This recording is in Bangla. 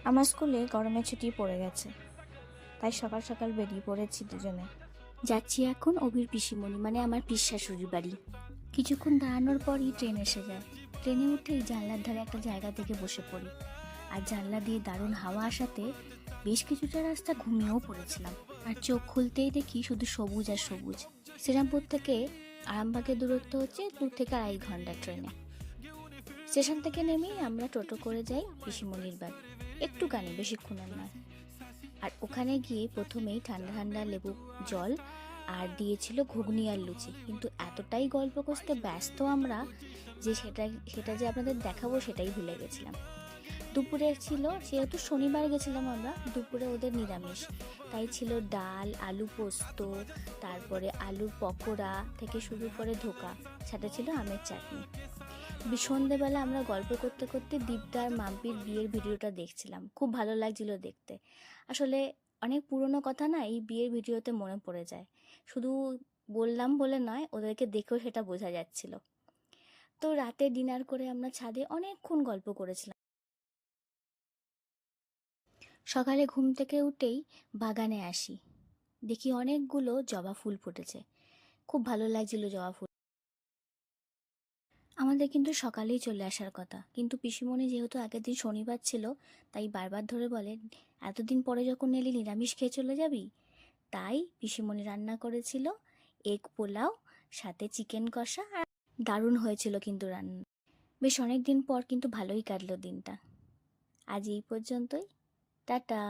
আমার স্কুলে গরমের ছুটি পড়ে গেছে, তাই সকাল সকাল বেরিয়ে পড়েছি দুজনে। যাচ্ছি এখন অভির পিসিমণি মানে আমার পিসশাশুড়ির বাড়ি। কিছুক্ষণ দাঁড়ানোর পরই ট্রেন এসে যায়। ট্রেনে উঠেই জানলার ধারে একটা জায়গা থেকে বসে পড়ি, আর জানলা দিয়ে দারুণ হাওয়া আসাতে বেশ কিছুটা রাস্তা ঘুমিয়েও পড়েছিলাম। আর চোখ খুলতেই দেখি শুধু সবুজ আর সবুজ। শ্রীরামপুর থেকে আরামবাগের দূরত্ব হচ্ছে 2 থেকে 2.5 ঘন্টা ট্রেনে। স্টেশন থেকে নেমেই আমরা টোটো করে যাই পিসিমণির বাড়ি, একটুখানি, বেশিক্ষণের নয়। আর ওখানে গিয়ে প্রথমেই ঠান্ডা ঠান্ডা লেবু জল আর দিয়েছিল ঘুগনি আর লুচি। কিন্তু এতটাই গল্প করতে ব্যস্ত আমরা যে সেটা যে আপনাদের দেখাবো সেটাই ভুলে গেছিলাম। দুপুরে ছিল, যেহেতু শনিবার গেছিলাম আমরা, দুপুরে ওদের নিরামিষ, তাই ছিল ডাল, আলু পোস্ত, তারপরে আলুর পকোড়া থেকে শুরু করে ধোকা, সাথে ছিল আমের চাটনি। সন্ধেবেলা আমরা গল্প করতে করতে দীপদা আর মাম্পির বিয়ের ভিডিওটা দেখছিলাম। খুব ভালো লাগছিল দেখতে। আসলে অনেক পুরনো কথা না এই বিয়ের ভিডিওতে মনে পড়ে যায়। শুধু বললাম বলে নয়, ওদেরকে দেখেও সেটা বোঝা যাচ্ছিল। তো রাতে ডিনার করে আমরা ছাদে অনেকক্ষণ গল্প করেছিলাম। সকালে ঘুম থেকে উঠেই বাগানে আসি, দেখি অনেকগুলো জবা ফুল ফুটেছে। খুব ভালো লাগছিল জবা ফুল। আমাদের কিন্তু সকালেই চলে আসার কথা, কিন্তু পিসিমণি যেহেতু আগের দিন শনিবার ছিল, তাই বারবার ধরে বলে, এতদিন পরে যখন এলি নিরামিষ খেয়ে চলে যাবি। তাই পিসিমণি রান্না করেছিল এগ পোলাও, সাথে চিকেন কষা, আর দারুণ হয়েছিল কিন্তু রান্না। বেশ অনেক দিন পর কিন্তু ভালোই কাটলো দিনটা। আজ এই পর্যন্তই। টাটা।